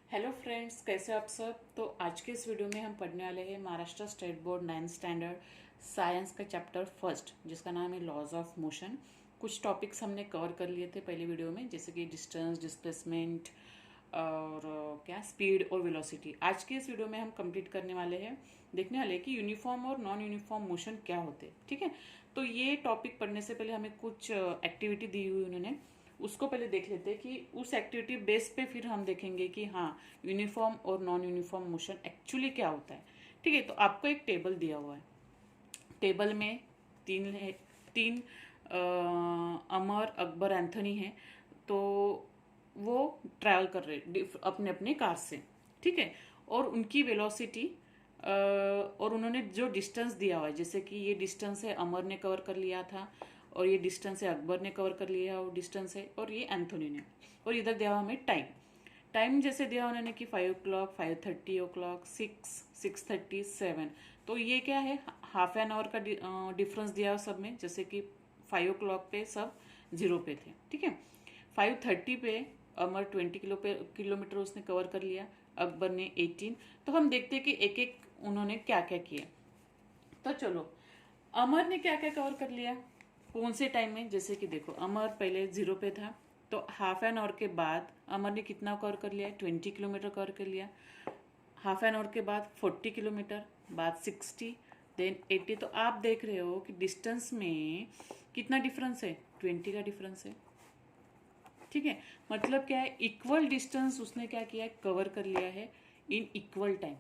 Hello friends, कैसे आप सब। तो आज के इस वीडियो में हम पढ़ने वाले हैं Maharashtra state board 9th standard science का चैप्टर फर्स्ट, जिसका नाम है लॉज ऑफ मोशन। कुछ टॉपिक्स हमने कवर कर लिए थे पहले वीडियो में, जैसे कि डिस्टेंस, डिस्प्लेसमेंट और क्या स्पीड और वेलोसिटी। आज के इस वीडियो में हम कंप्लीट करने वाले हैं, देखने वाले हैं कि यूनिफॉर्म और नॉन यूनिफॉर्म मोशन क्या होते हैं। ठीक है, तो ये टॉपिक पढ़ने से पहले हमें कुछ एक्टिविटी दी हुई उन्होंने, उसको पहले देख लेते हैं कि उस एक्टिविटी बेस पे फिर हम देखेंगे कि हाँ, यूनिफॉर्म और नॉन यूनिफॉर्म मोशन एक्चुअली क्या होता है। ठीक है, तो आपको एक टेबल दिया हुआ है। टेबल में तीन अमर, अकबर, एंथनी है। तो वो ट्रैवल कर रहे अपने अपने कार से। ठीक है, और उनकी वेलोसिटी और उन्होंने जो डिस्टेंस दिया हुआ है, जैसे कि ये डिस्टेंस है अमर ने कवर कर लिया था, और ये डिस्टेंस है अकबर ने कवर कर लिया और डिस्टेंस है, और ये एंथोनी ने। और इधर दिया हुआ हमें टाइम। टाइम जैसे दिया उन्होंने कि 5 o'clock, 5:30 o'clock, 6:30, 7। तो ये क्या है, हाफ एन आवर का डिफरेंस दिया सब में, जैसे कि 5 o'clock पे सब 0 पे थे। ठीक है, 5:30 पे अमर 20 किलोमीटर उसने कवर कर लिया, अकबर ने 18। तो हम देखते हैं कि एक एक उन्होंने क्या क्या किया। तो चलो, अमर ने क्या क्या कवर कर लिया कौन से टाइम में। जैसे कि देखो, अमर पहले 0 पे था, तो हाफ एन आवर के बाद अमर ने कितना कवर कर लिया, 20 किलोमीटर कवर कर लिया। हाफ एन आवर के बाद 40 किलोमीटर, बाद 60, देन 80। तो आप देख रहे हो कि डिस्टेंस में कितना डिफरेंस है, 20 का डिफरेंस है। ठीक है, मतलब क्या है, इक्वल डिस्टेंस उसने क्या किया है, कवर कर लिया है इन इक्वल टाइम।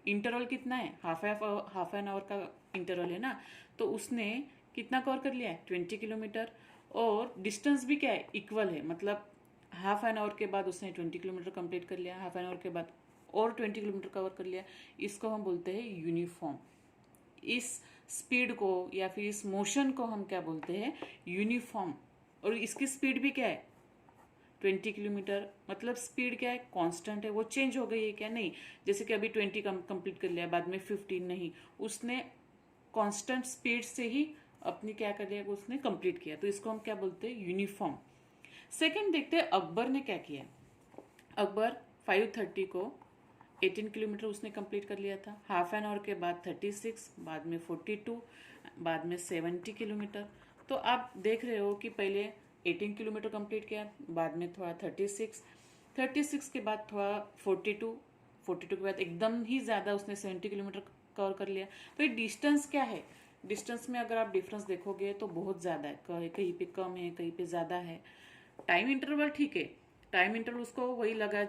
इंटरवल कितना है, हाफ एन आवर का इंटरवल है ना, तो उसने कितना कवर कर लिया है, 20 किलोमीटर। और डिस्टेंस भी क्या है, इक्वल है। मतलब हाफ एन आवर के बाद उसने 20 किलोमीटर कंप्लीट कर लिया, हाफ एन आवर के बाद और 20 किलोमीटर कवर कर लिया। इसको हम बोलते हैं यूनिफॉर्म। इस स्पीड को या फिर इस मोशन को हम क्या बोलते हैं, यूनिफॉर्म। और इसकी स्पीड भी क्या है, 20 किलोमीटर। मतलब स्पीड क्या है, कांस्टेंट है, वो चेंज हो गई है क्या, नहीं। जैसे कि अभी 20 कंप्लीट कर लिया, बाद में 15, नहीं, उसने कांस्टेंट स्पीड से ही अपनी क्या कर लिया, उसने कंप्लीट किया। तो इसको हम क्या बोलते हैं, यूनिफॉर्म। सेकंड देखते हैं अकबर ने क्या किया। अकबर 5:30 को 18 किलोमीटर उसने कंप्लीट कर लिया था। हाफ एन आवर के बाद 36, बाद में 42, बाद में 70 किलोमीटर। तो आप देख रहे हो कि पहले 18 किलोमीटर कंप्लीट किया, बाद में थोड़ा 36 के बाद थोड़ा 42 के बाद एकदम ही ज़्यादा उसने 70 किलोमीटर कवर कर लिया। तो ये डिस्टेंस क्या है, डिस्टेंस में अगर आप डिफरेंस देखोगे तो बहुत ज़्यादा है, कहीं पे कम है, कहीं पे ज़्यादा है। टाइम इंटरवल ठीक है, टाइम इंटरवल उसको वही लगा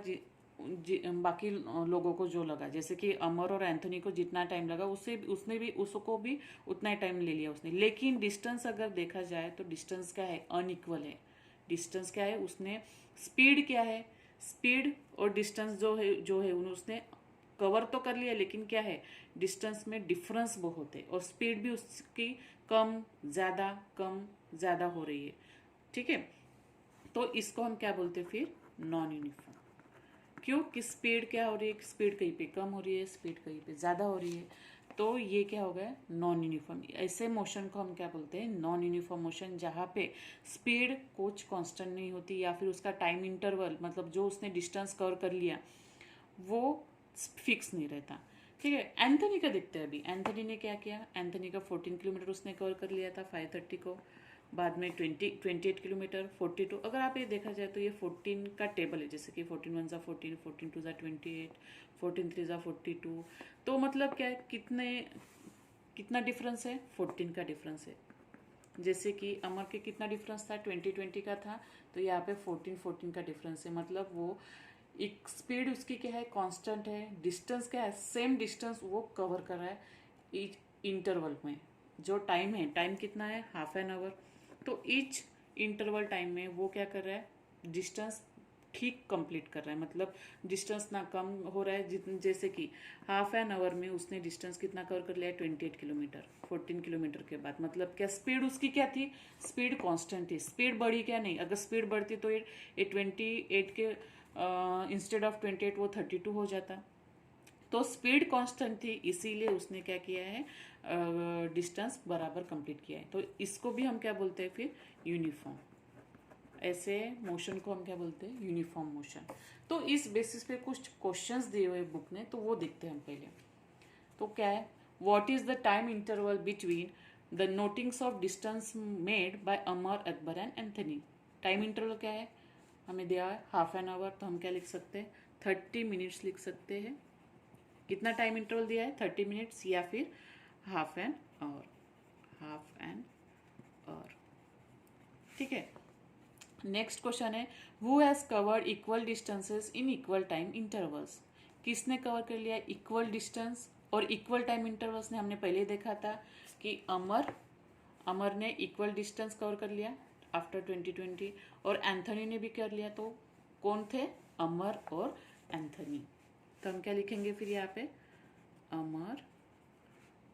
बाकी लोगों को जो लगा, जैसे कि अमर और एंथनी को जितना टाइम लगा उससे उसने भी उसको भी उतना ही टाइम ले लिया उसने। लेकिन डिस्टेंस अगर देखा जाए तो डिस्टेंस क्या है, अनइक्वल है। डिस्टेंस क्या है, उसने स्पीड क्या है, स्पीड और डिस्टेंस जो है उसने कवर तो कर लिया, लेकिन क्या है, डिस्टेंस में डिफरेंस बहुत है, और स्पीड भी उसकी कम ज़्यादा हो रही है। ठीक है, तो इसको हम क्या बोलते हैं फिर, नॉन यूनिफॉर्म। क्यों कि स्पीड क्या हो रही है, स्पीड कहीं पे कम हो रही है, स्पीड कहीं पे ज़्यादा हो रही है। तो ये क्या हो गया, नॉन यूनिफॉर्म। ऐसे मोशन को हम क्या बोलते हैं, नॉन यूनिफॉर्म मोशन, जहाँ पे स्पीड कुछ कांस्टेंट नहीं होती, या फिर उसका टाइम इंटरवल, मतलब जो उसने डिस्टेंस कवर कर लिया वो फिक्स नहीं रहता। ठीक है, एंथनी का देखते हैं अभी। एंथनी ने क्या किया, एंथनी का 14 किलोमीटर उसने कवर कर लिया था 5:30 को, बाद में 28 किलोमीटर, 42। अगर आप ये देखा जाए तो ये 14 का टेबल है, जैसे कि 14 1 14, 14 2 28, 14 3 42। तो मतलब क्या है, कितना डिफरेंस है, 14 का डिफरेंस है। जैसे कि अमर के कितना डिफरेंस था, 20 का था, तो यहाँ पे 14 का डिफरेंस है। मतलब वो एक स्पीड उसकी क्या है, कांस्टेंट है, डिस्टेंस क्या है, सेम डिस्टेंस वो कवर कर रहा है ईच इंटरवल में। जो टाइम है, टाइम कितना है, हाफ एन आवर। तो ईच इंटरवल टाइम में वो क्या कर रहा है, डिस्टेंस ठीक कंप्लीट कर रहा है। मतलब डिस्टेंस ना कम हो रहा है, जैसे कि हाफ एन आवर में उसने डिस्टेंस कितना कवर कर लिया है, 28 किलोमीटर, 14 किलोमीटर के बाद। मतलब क्या, स्पीड उसकी क्या थी, स्पीड कांस्टेंट थी, स्पीड बढ़ी क्या, नहीं। अगर स्पीड बढ़ती तो ये 28 के इंस्टेड ऑफ 28 वो 32 हो जाता। तो स्पीड कांस्टेंट थी, इसीलिए उसने क्या किया है, डिस्टेंस बराबर कंप्लीट किया है। तो इसको भी हम क्या बोलते हैं फिर, यूनिफॉर्म। ऐसे मोशन को हम क्या बोलते हैं, यूनिफॉर्म मोशन। तो इस बेसिस पे कुछ क्वेश्चंस दिए हुए बुक ने, तो वो देखते हैं हम पहले। तो क्या है, what is the time interval between the notings of distance made by Amar, Akbar and Anthony. Time interval क्या है, हमें दिया है हाफ एन आवर, तो हम क्या लिख सकते हैं, 30 मिनट्स लिख सकते हैं। कितना टाइम इंटरवल दिया है, 30 मिनट्स या फिर half an hour, half an hour. ठीक है। नेक्स्ट क्वेश्चन है, who has covered equal distances in equal time intervals. किसने कवर कर लिया इक्वल डिस्टेंस और इक्वल टाइम इंटरवल्स ने, हमने पहले देखा था कि अमर ने इक्वल डिस्टेंस कवर कर लिया आफ्टर 2020, और एंथनी ने भी कर लिया। तो कौन थे, अमर और एंथनी। तो हम क्या लिखेंगे फिर यहाँ पे, अमर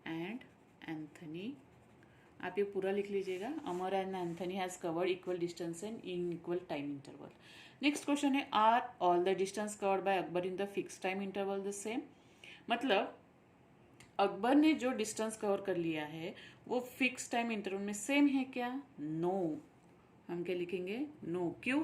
एंड एंथनी। आप ये पूरा लिख लीजिएगा, Amar and Anthony has covered equal distance and in equal time interval. Next question है, are all the distance covered by Akbar in the fix time interval the same. मतलब अकबर ने जो डिस्टेंस कवर कर लिया है वो फिक्स टाइम इंटरवल में same है क्या, नो। हम क्या लिखेंगे, नो। क्यों,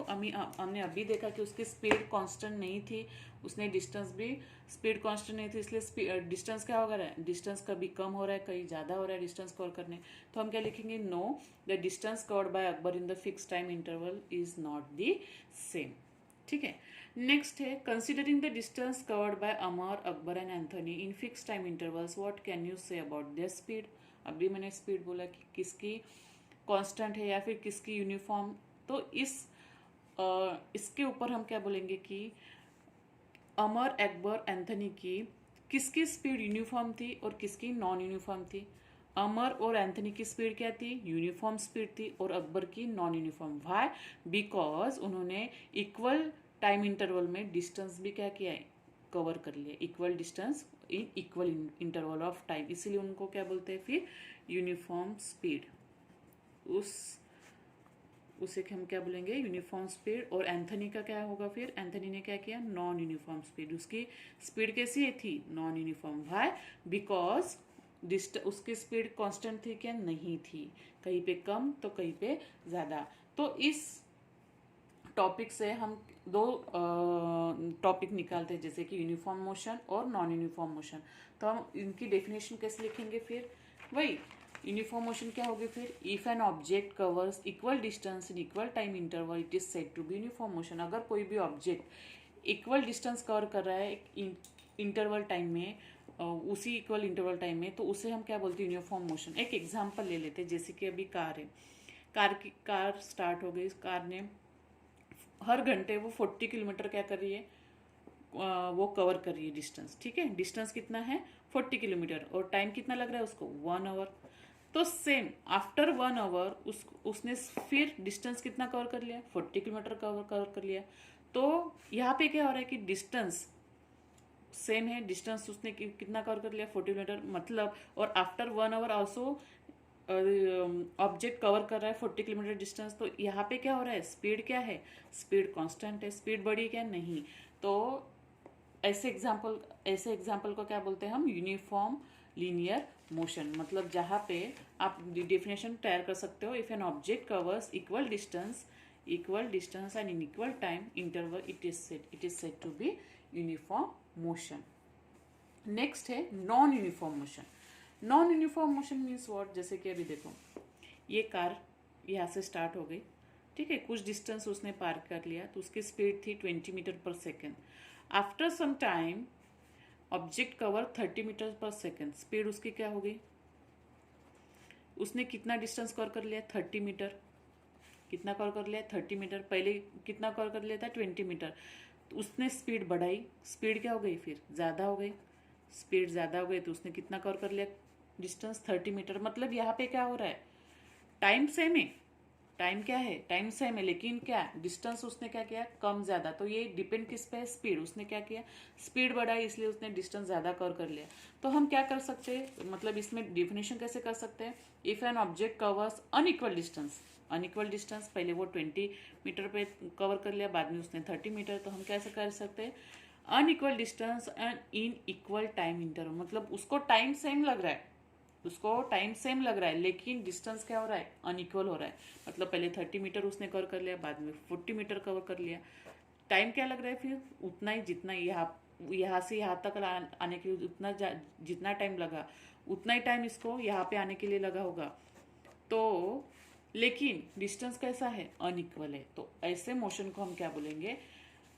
हमने अभी देखा कि उसकी स्पीड कांस्टेंट नहीं थी, उसने डिस्टेंस भी स्पीड कांस्टेंट नहीं थी, इसलिए डिस्टेंस क्या होगा, डिस्टेंस कभी कम हो रहा है, कहीं ज़्यादा हो रहा है डिस्टेंस कवर करने। तो हम क्या लिखेंगे, no, the distance covered by Akbar in the fix time interval is not the same. ठीक है। नेक्स्ट है, considering the distance covered by Amar, Akbar and Anthony in fix time intervals, what can you say about their speed. अभी मैंने speed बोला कि किसकी constant है या फिर किसकी यूनिफॉर्म। तो इसके ऊपर हम क्या बोलेंगे कि अमर, अकबर, एंथनी की किसकी स्पीड यूनिफॉर्म थी और किसकी नॉन यूनिफॉर्म थी। अमर और एंथनी की स्पीड क्या थी, यूनिफॉर्म स्पीड थी, और अकबर की नॉन यूनिफॉर्म। व्हाई, बिकॉज उन्होंने इक्वल टाइम इंटरवल में डिस्टेंस भी क्या किया है, कवर कर लिया, equal distance in equal interval of time, इसीलिए उनको क्या बोलते हैं फिर, यूनिफॉर्म स्पीड। उसे हम क्या बोलेंगे, यूनिफॉर्म स्पीड। और एंथनी का क्या होगा फिर, एंथनी ने क्या किया, नॉन यूनिफॉर्म स्पीड। उसकी स्पीड कैसी थी, नॉन यूनिफॉर्म। व्हाई, बिकॉज उसकी स्पीड कांस्टेंट थी क्या, नहीं थी, कहीं पे कम तो कहीं पे ज्यादा। तो इस टॉपिक से हम दो टॉपिक निकालते हैं, जैसे कि यूनिफॉर्म मोशन और नॉन यूनिफॉर्म मोशन। तो हम इनकी डेफिनेशन कैसे लिखेंगे फिर, वही यूनिफॉर्म मोशन क्या होगी फिर, if an object covers equal distance in equal time interval it is said to be uniform motion. अगर कोई भी ऑब्जेक्ट इक्वल डिस्टेंस कवर कर रहा है एक इंटरवल टाइम में, उसी इक्वल इंटरवल टाइम में, तो उसे हम क्या बोलते हैं, यूनिफॉर्म मोशन। एक एग्जांपल ले लेते हैं, जैसे कि अभी कार है, कार स्टार्ट हो गई, कार ने हर घंटे वो 40 किलोमीटर क्या कर रही है, वो कवर कर रही है डिस्टेंस। ठीक है, डिस्टेंस कितना है, 40 किलोमीटर, और टाइम कितना लग रहा है उसको, 1 आवर। तो सेम आफ्टर 1 आवर उसने फिर डिस्टेंस कितना कवर कर लिया, 40 किलोमीटर कवर कर लिया। तो यहाँ पे क्या हो रहा है कि डिस्टेंस सेम है, डिस्टेंस उसने कितना कवर कर लिया, 40 किलोमीटर, मतलब, और after 1 our also object cover कर रहा है 40 किलोमीटर डिस्टेंस। तो यहाँ पे क्या हो रहा है, स्पीड क्या है, स्पीड कांस्टेंट है, स्पीड बढ़ी क्या, नहीं। तो ऐसे एग्जाम्पल को क्या बोलते हैं हम, यूनिफॉर्म लीनियर मोशन। मतलब जहाँ पे आप डेफिनेशन तैयार कर सकते हो, if an object covers equal distance and in equal time interval it is said to be uniform motion. Next है non uniform motion. Non uniform motion means what, जैसे कि अभी देखो, ये कार यहाँ से स्टार्ट हो गई, ठीक है, कुछ डिस्टेंस उसने पार कर लिया, तो उसकी स्पीड थी 20 metre per second. After some time object cover 30 metre per second, speed उसकी क्या हो गई, उसने कितना डिस्टेंस कवर कर लिया, 30 मीटर। कितना कवर कर लिया, 30 मीटर। पहले कितना कवर कर लिया था, 20 मीटर। तो उसने स्पीड बढ़ाई, स्पीड क्या हो गई फिर, ज़्यादा हो गई, स्पीड ज़्यादा हो गई, तो उसने कितना कवर कर लिया, डिस्टेंस 30 मीटर। मतलब यहाँ पे क्या हो रहा है, टाइम सेम है, टाइम क्या है, टाइम सेम है, लेकिन क्या डिस्टेंस उसने क्या किया, कम ज़्यादा। तो ये डिपेंड किस पे है, स्पीड। उसने क्या किया, स्पीड बढ़ाई, इसलिए उसने डिस्टेंस ज़्यादा कवर कर लिया। तो हम क्या कर सकते हैं, मतलब इसमें डिफिनेशन कैसे कर सकते हैं, if N object covers unequal distance, पहले वो 20 मीटर पे कवर कर लिया, बाद में उसने 30 मीटर, तो हम कैसे कर सकते हैं, unequal distance and in equal time interval. मतलब उसको टाइम सेम लग रहा है, उसको टाइम सेम लग रहा है लेकिन डिस्टेंस क्या हो रहा है, अनइक्वल हो रहा है। मतलब पहले 30 मीटर उसने कवर कर लिया, बाद में 40 मीटर कवर कर लिया। टाइम क्या लग रहा है फिर उतना ही, जितना यहाँ से यहाँ तक आने के लिए जितना टाइम लगा उतना ही टाइम इसको यहाँ पे आने के लिए लगा होगा। तो लेकिन डिस्टेंस कैसा है, अनइक्वल है। तो ऐसे मोशन को हम क्या बोलेंगे,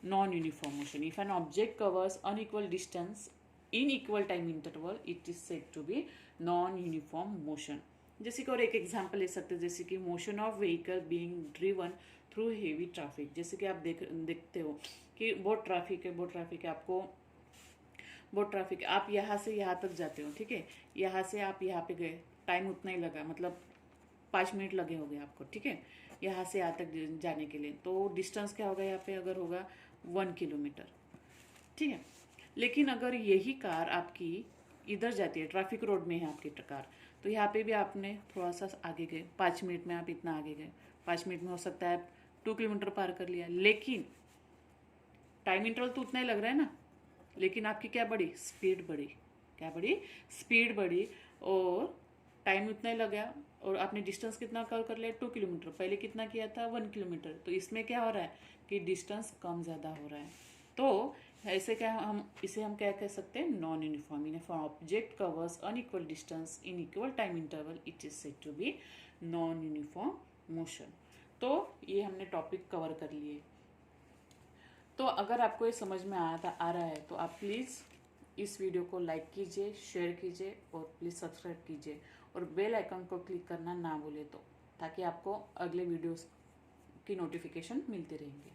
non uniform motion. If an object covers unequal distance in equal time interval it is said to be non uniform motion. जैसे कि और एक एग्जांपल ले सकते हैं, जैसे कि motion of vehicle being driven through heavy traffic. जैसे कि आप देखते हो कि बहुत ट्रैफिक है, बहुत ट्रैफिक है, आपको बहुत ट्रैफिक है, आप यहाँ से यहाँ तक जाते हो, ठीक है, यहाँ से आप यहाँ पे गए, टाइम उतना ही लगा, मतलब 5 मिनट लगे होंगे आपको, ठीक है, यहाँ से यहाँ तक जाने के लिए। तो डिस्टेंस क्या होगा यहाँ पे, अगर होगा 1 किलोमीटर, ठीक है। लेकिन अगर यही कार आपकी इधर जाती है, ट्रैफिक रोड में है आपकी कार, तो यहाँ पे भी आपने थोड़ा सा आगे गए, 5 मिनट में आप इतना आगे गए, 5 मिनट में हो सकता है आप 2 किलोमीटर पार कर लिया, लेकिन टाइम इंटरवल तो उतना ही लग रहा है ना, लेकिन आपकी क्या बढ़ी, स्पीड बढ़ी, क्या बढ़ी, स्पीड बढ़ी, और टाइम उतना ही लगा, और आपने डिस्टेंस कितना कवर कर लिया, 2 किलोमीटर, पहले कितना किया था, 1 किलोमीटर। तो इसमें क्या हो रहा है कि डिस्टेंस कम ज़्यादा हो रहा है। तो ऐसे क्या हम क्या कह सकते हैं, non uniform. Uniform object covers unequal distance in equal time interval, it is said to be non uniform motion. तो ये हमने टॉपिक कवर कर लिए। तो अगर आपको ये समझ में आ रहा है तो आप प्लीज़ इस वीडियो को लाइक कीजिए, शेयर कीजिए और प्लीज़ सब्सक्राइब कीजिए, और बेल आइकन को क्लिक करना ना भूलें, तो ताकि आपको अगले वीडियोस की नोटिफिकेशन मिलती रहेंगी।